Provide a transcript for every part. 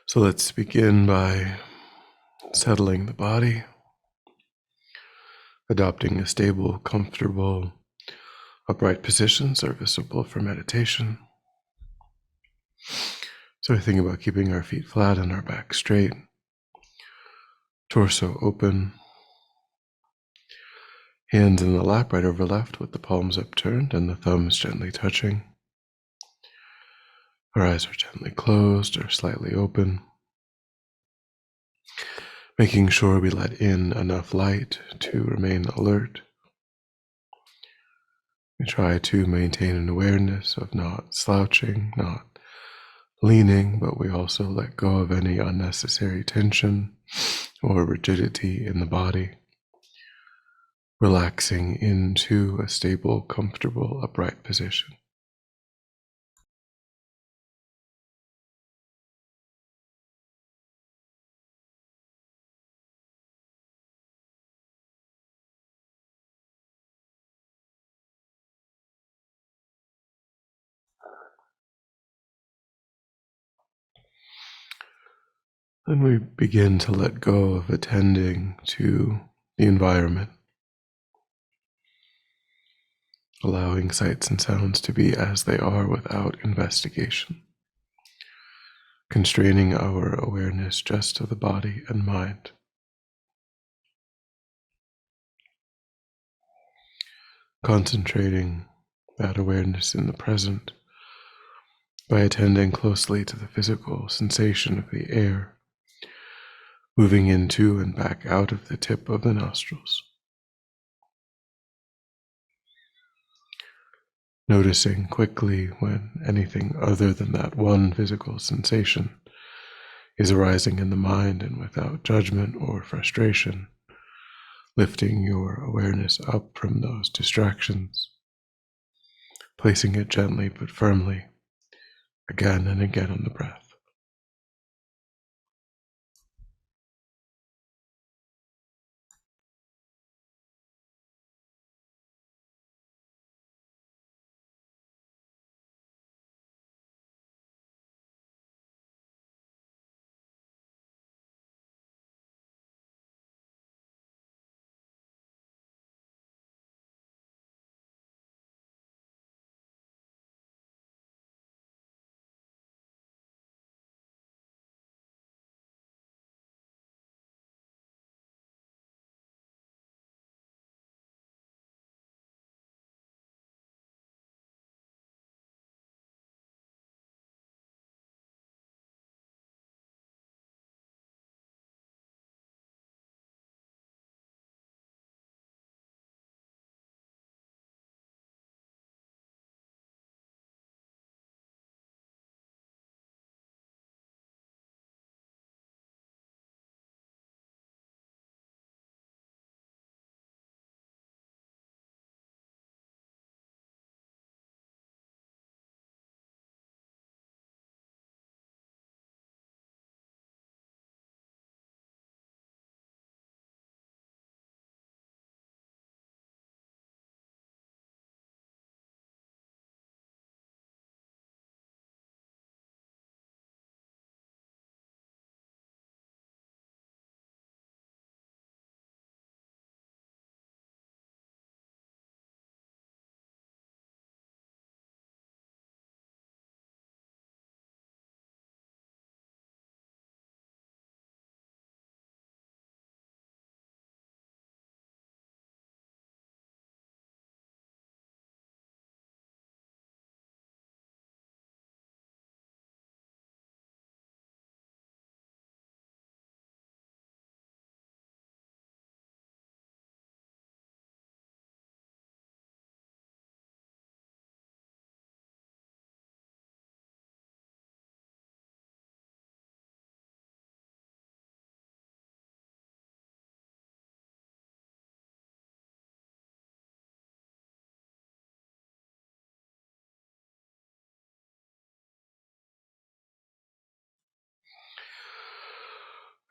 So let's begin by settling the body, adopting a stable, comfortable, upright position serviceable for meditation. So we think about keeping our feet flat and our back straight, torso open, hands in the lap right over left with the palms upturned and the thumbs gently touching. Our eyes are gently closed or slightly open, making sure we let in enough light to remain alert. We try to maintain an awareness of not slouching, not leaning, but we also let go of any unnecessary tension or rigidity in the body, relaxing into a stable, comfortable, upright position. Then we begin to let go of attending to the environment, allowing sights and sounds to be as they are without investigation, constraining our awareness just to the body and mind. Concentrating that awareness in the present by attending closely to the physical sensation of the air moving into and back out of the tip of the nostrils. Noticing quickly when anything other than that one physical sensation is arising in the mind, and without judgment or frustration, lifting your awareness up from those distractions, placing it gently but firmly again and again on the breath.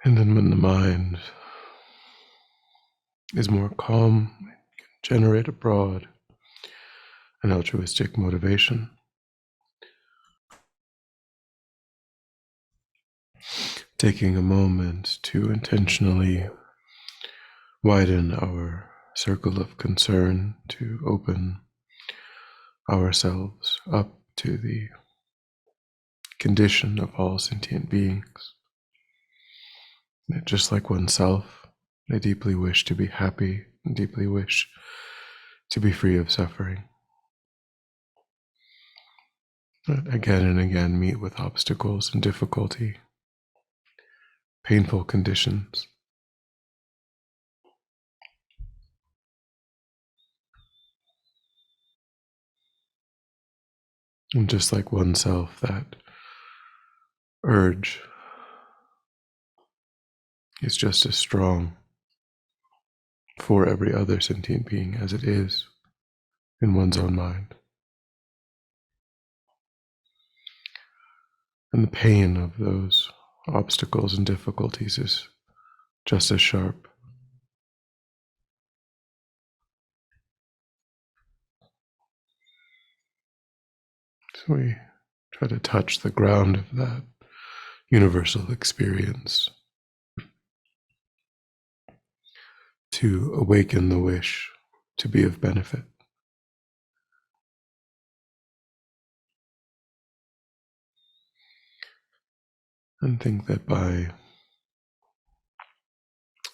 And then when the mind is more calm, it can generate abroad an altruistic motivation, taking a moment to intentionally widen our circle of concern, to open ourselves up to the condition of all sentient beings. That just like oneself, they deeply wish to be happy and deeply wish to be free of suffering. But again and again meet with obstacles and difficulty, painful conditions. And just like oneself, that urge is just as strong for every other sentient being as it is in one's own mind. And the pain of those obstacles and difficulties is just as sharp. So we try to touch the ground of that universal experience to awaken the wish to be of benefit. And think that by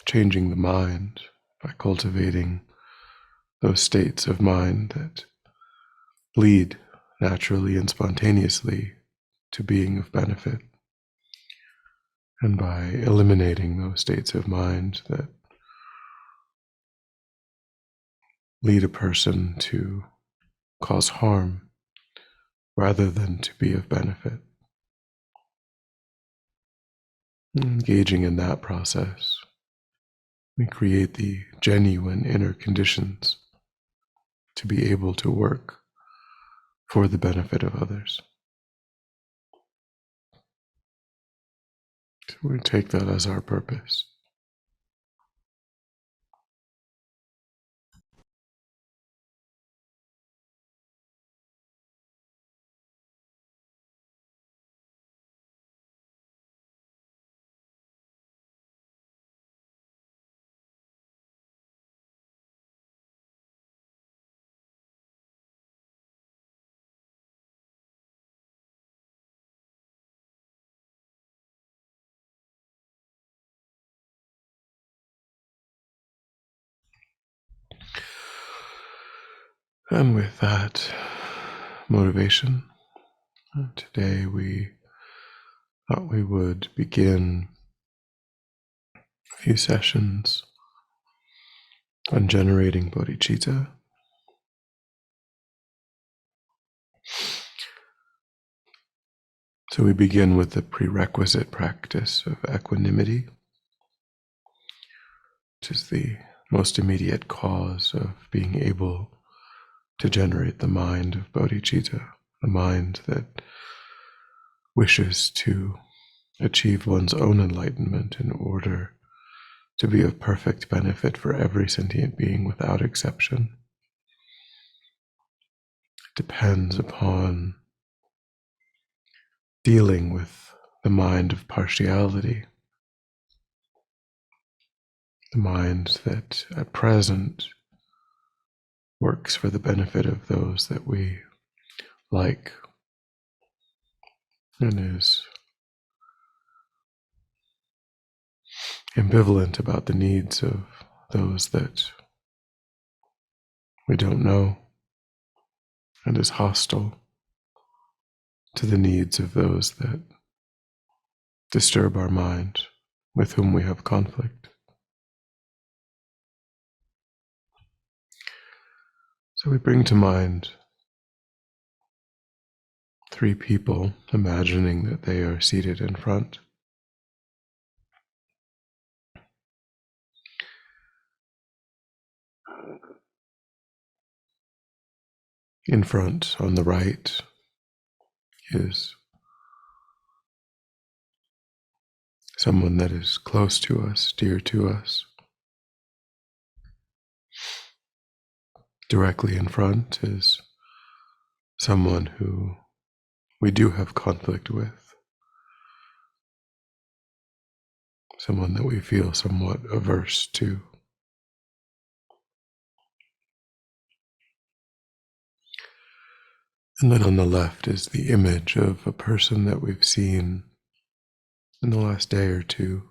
changing the mind, by cultivating those states of mind that lead naturally and spontaneously to being of benefit, and by eliminating those states of mind that lead a person to cause harm rather than to be of benefit. Engaging in that process, we create the genuine inner conditions to be able to work for the benefit of others. So we take that as our purpose. And with that motivation, today we thought we would begin a few sessions on generating bodhicitta. So we begin with the prerequisite practice of equanimity, which is the most immediate cause of being able to generate the mind of bodhicitta, the mind that wishes to achieve one's own enlightenment in order to be of perfect benefit for every sentient being without exception. It depends upon dealing with the mind of partiality, the mind that at present works for the benefit of those that we like and is ambivalent about the needs of those that we don't know, and is hostile to the needs of those that disturb our mind, with whom we have conflict. So we bring to mind three people, imagining that they are seated in front. In front, on the right, is someone that is close to us, dear to us. Directly in front is someone who we do have conflict with, someone that we feel somewhat averse to. And then on the left is the image of a person that we've seen in the last day or two,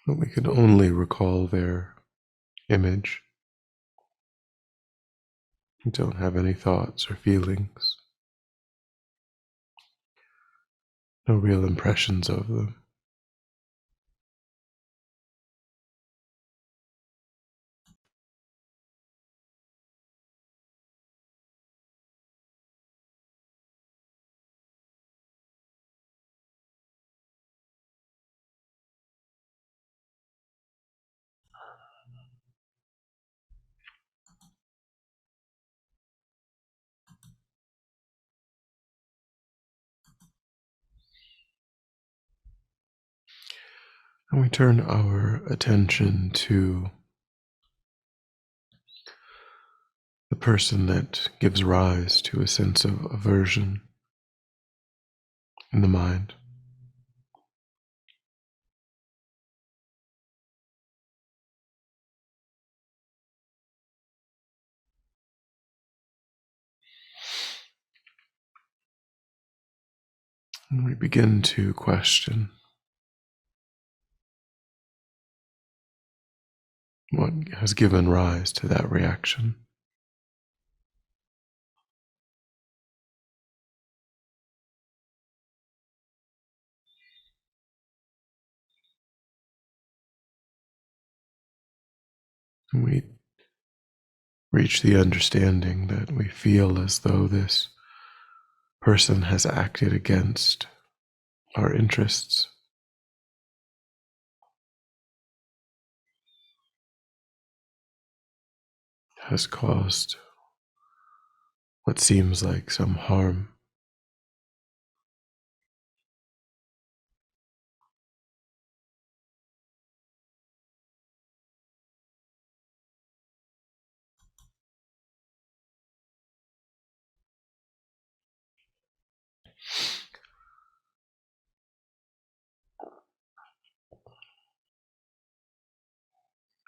but we can only recall their image. We don't have any thoughts or feelings, no real impressions of them. And we turn our attention to the person that gives rise to a sense of aversion in the mind. And we begin to question what has given rise to that reaction. And we reach the understanding that we feel as though this person has acted against our interests, has caused what seems like some harm.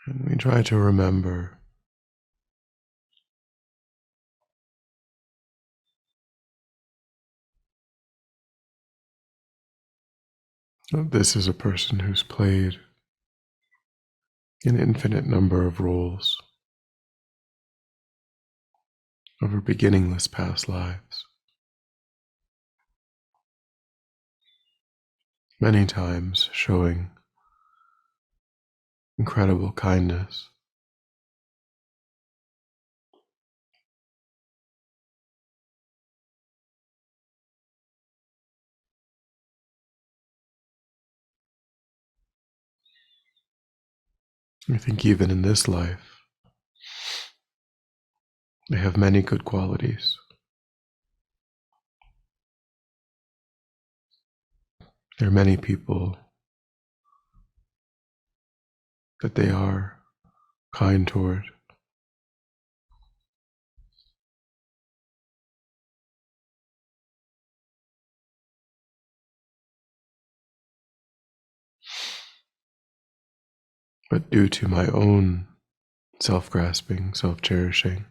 And we try to remember that this is a person who's played an infinite number of roles over beginningless past lives. Many times showing incredible kindness, I think even in this life, they have many good qualities. There are many people that they are kind toward. But due to my own self-grasping, self-cherishing,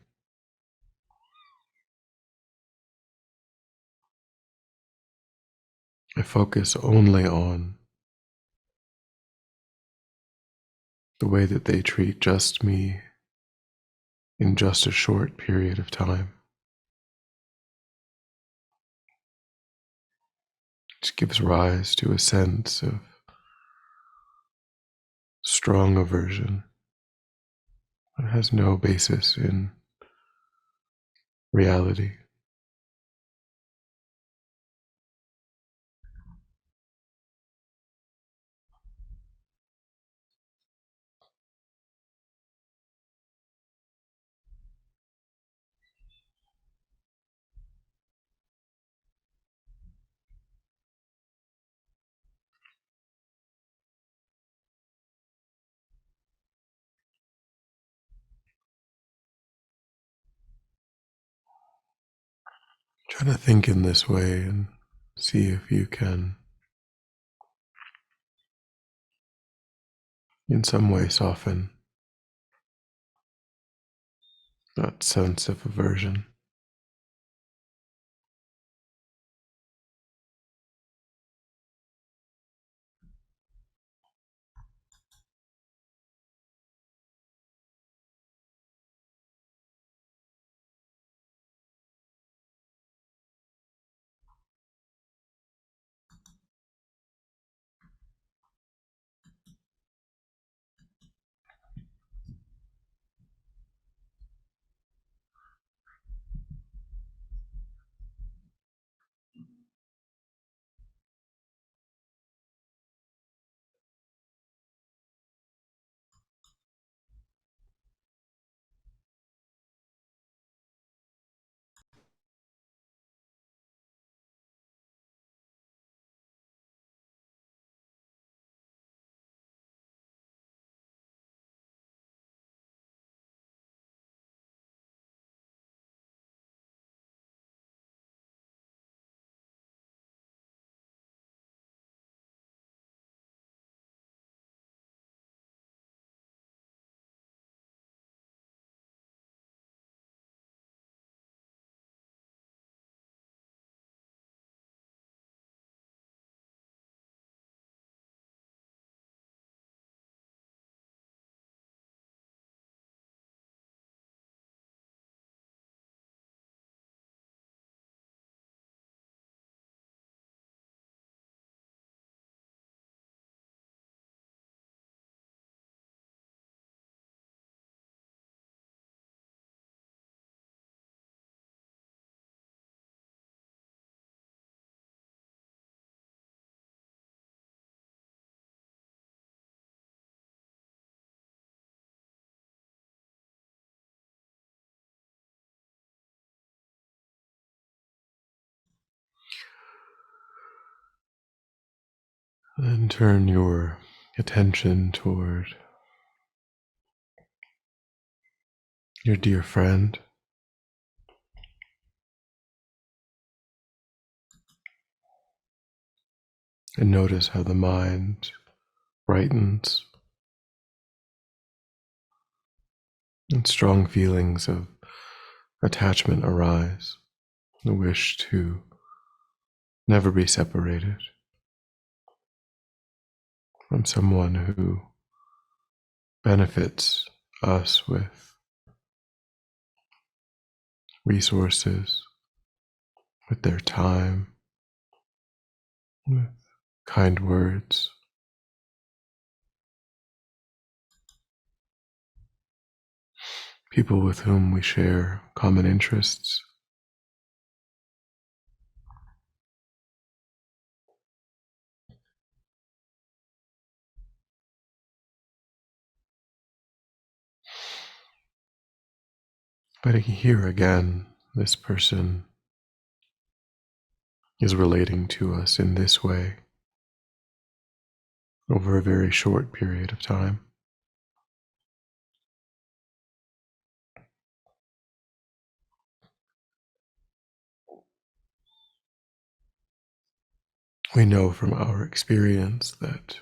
I focus only on the way that they treat just me in just a short period of time. Which gives rise to a sense of strong aversion that has no basis in reality. Try to think in this way and see if you can, in some way, soften that sense of aversion. Then turn your attention toward your dear friend, and notice how the mind brightens and strong feelings of attachment arise, the wish to never be separated from someone who benefits us with resources, with their time, with kind words. People with whom we share common interests. But here again, this person is relating to us in this way over a very short period of time. We know from our experience that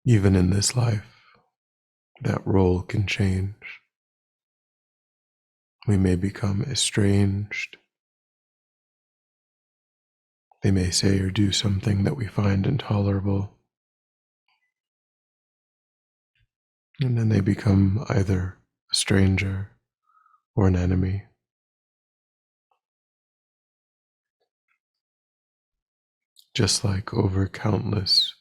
even in this life, that role can change. We may become estranged. They may say or do something that we find intolerable. And then they become either a stranger or an enemy. Just like over countless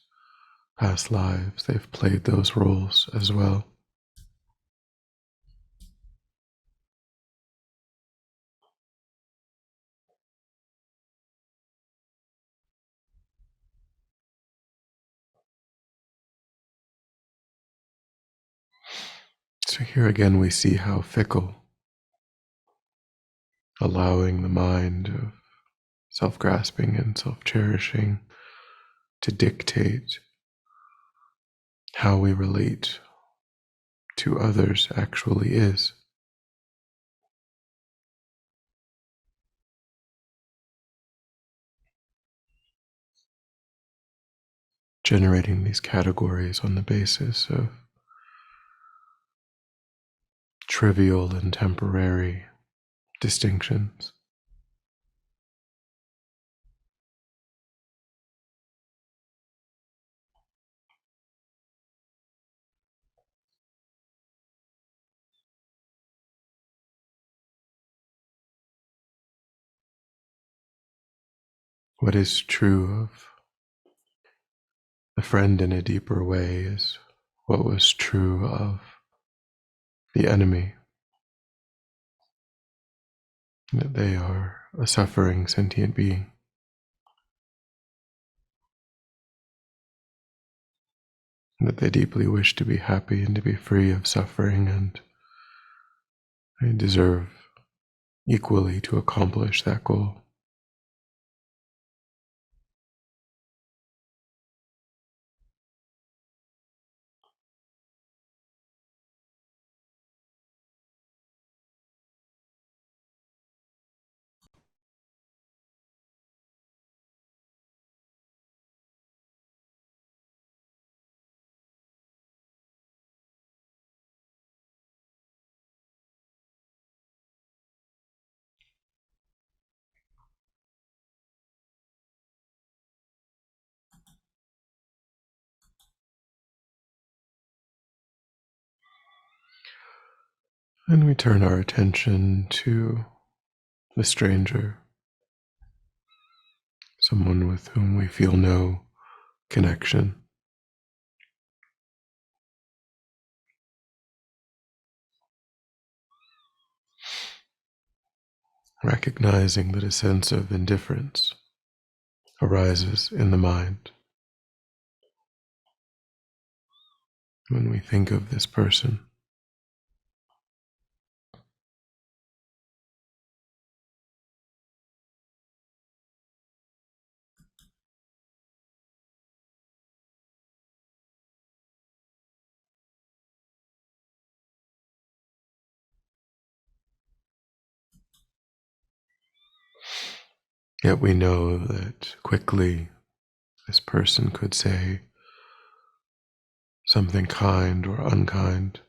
past lives, they've played those roles as well. So here again we see how fickle allowing the mind of self-grasping and self-cherishing to dictate how we relate to others actually is. generating these categories on the basis of trivial and temporary distinctions. What is true of the friend in a deeper way is what was true of the enemy, that they are a suffering sentient being, that they deeply wish to be happy and to be free of suffering, and they deserve equally to accomplish that goal. And we turn our attention to the stranger, someone with whom we feel no connection. Recognizing that a sense of indifference arises in the mind when we think of this person. Yet we know that quickly this person could say something kind or unkind.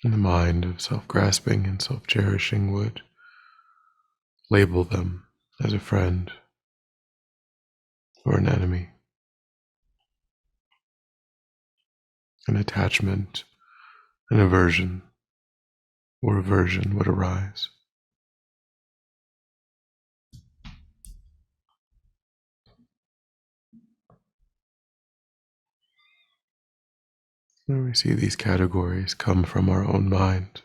And the mind of self-grasping and self-cherishing would label them as a friend or an enemy. An attachment, an aversion, or aversion would arise. And we see these categories come from our own mind.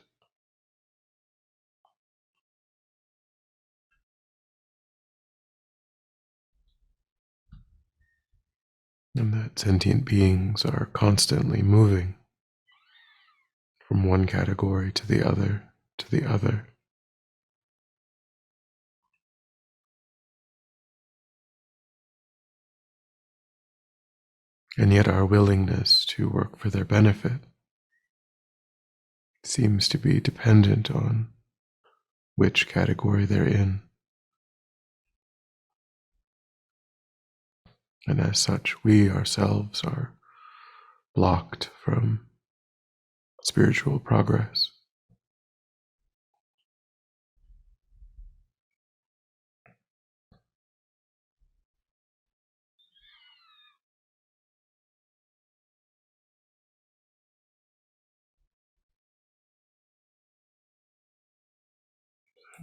And that sentient beings are constantly moving from one category to the other, to the other. And yet our willingness to work for their benefit seems to be dependent on which category they're in. And as such, we ourselves are blocked from spiritual progress.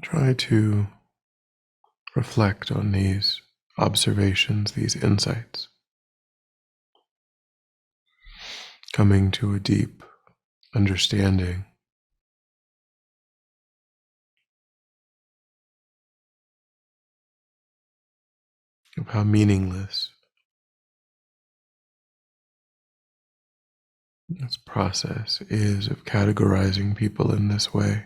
Try to reflect on these observations, these insights, coming to a deep understanding of how meaningless this process is of categorizing people in this way.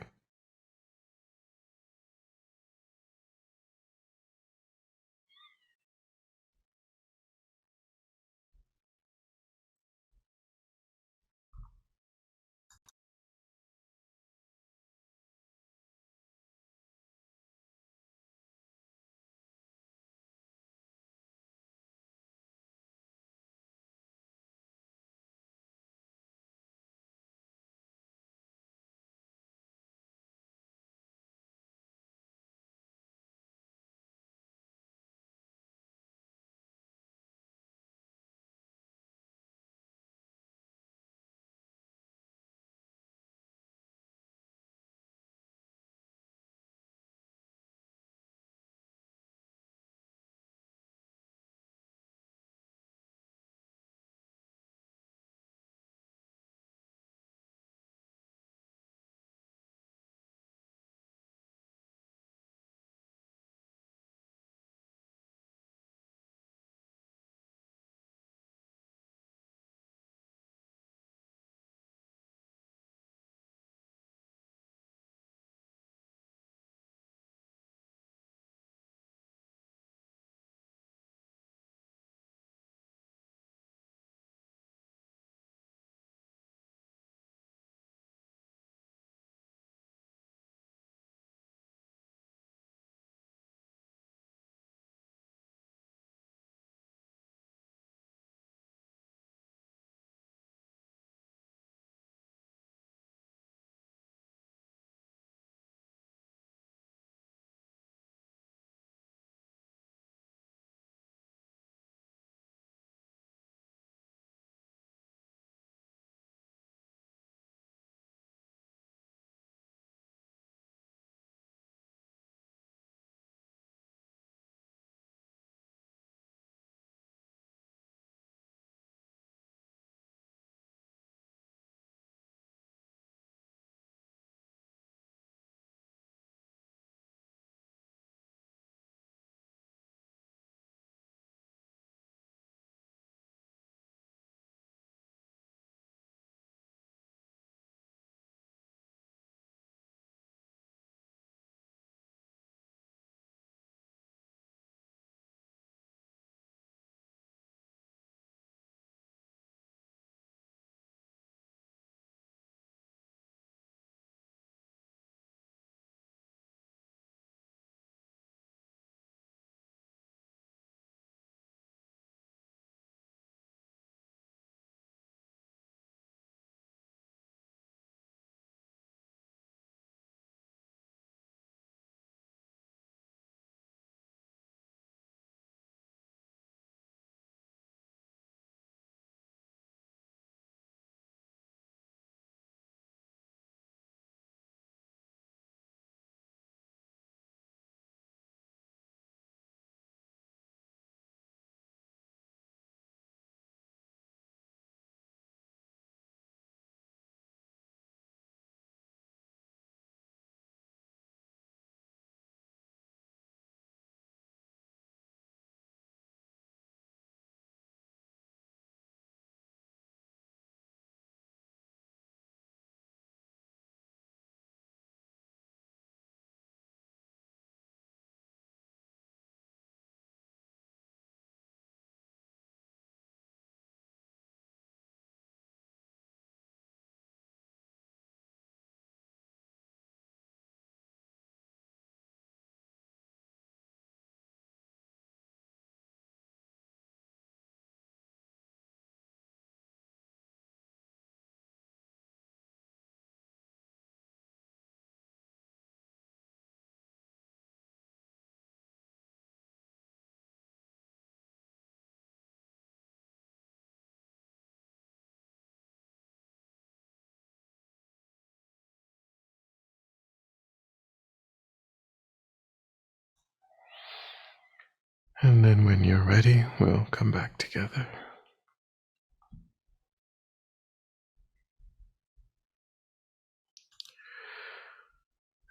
And then when you're ready, we'll come back together.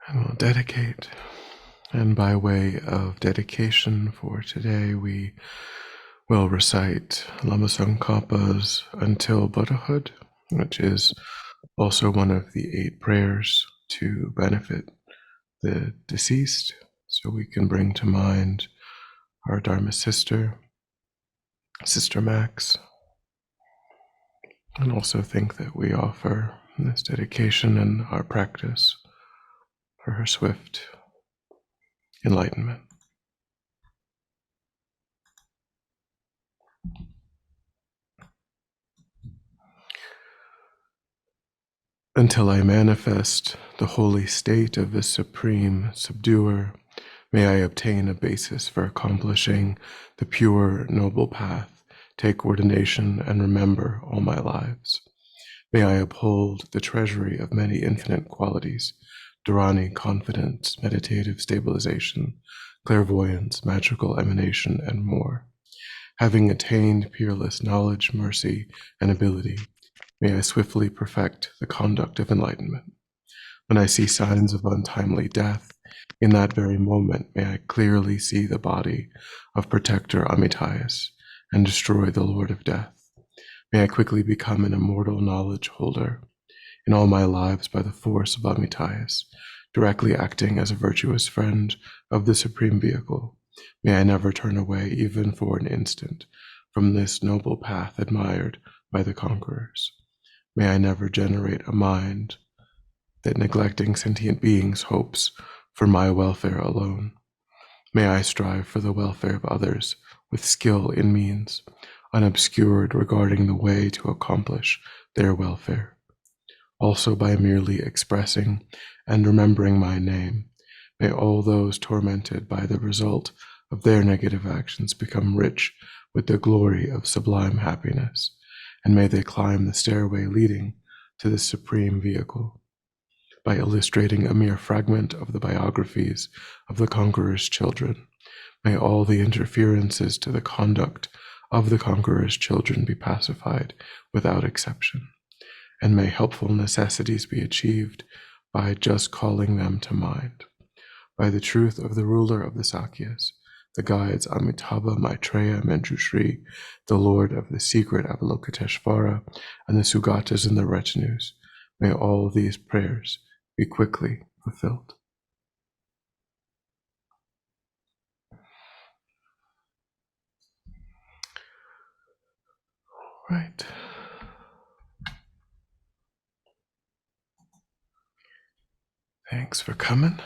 And we'll dedicate. And by way of dedication for today, we will recite Losang Until Buddhahood, which is also one of the 8 prayers to benefit the deceased. So we can bring to mind our Dharma sister, Sister Max, and also think that we offer this dedication and our practice for her swift enlightenment. Until I manifest the holy state of the supreme subduer, may I obtain a basis for accomplishing the pure, noble path, take ordination, and remember all my lives. May I uphold the treasury of many infinite qualities, Dharani, confidence, meditative stabilization, clairvoyance, magical emanation, and more. Having attained peerless knowledge, mercy, and ability, may I swiftly perfect the conduct of enlightenment. When I see signs of untimely death, in that very moment may I clearly see the body of Protector Amitayus and destroy the Lord of Death. May I quickly become an immortal knowledge holder in all my lives by the force of Amitayus, directly acting as a virtuous friend of the Supreme Vehicle. May I never turn away even for an instant from this noble path admired by the conquerors. May I never generate a mind that, neglecting sentient beings' hopes for my welfare alone. May I strive for the welfare of others with skill in means, unobscured regarding the way to accomplish their welfare. Also by merely expressing and remembering my name, may all those tormented by the result of their negative actions become rich with the glory of sublime happiness, and may they climb the stairway leading to the supreme vehicle. By illustrating a mere fragment of the biographies of the conqueror's children, may all the interferences to the conduct of the conqueror's children be pacified without exception, and may helpful necessities be achieved by just calling them to mind. By the truth of the ruler of the Sakyas, the guides Amitabha, Maitreya, Manjushri, the lord of the secret Avalokiteshvara, and the Sugatas and the retinues, may all these prayers be quickly fulfilled. Right. Thanks for coming.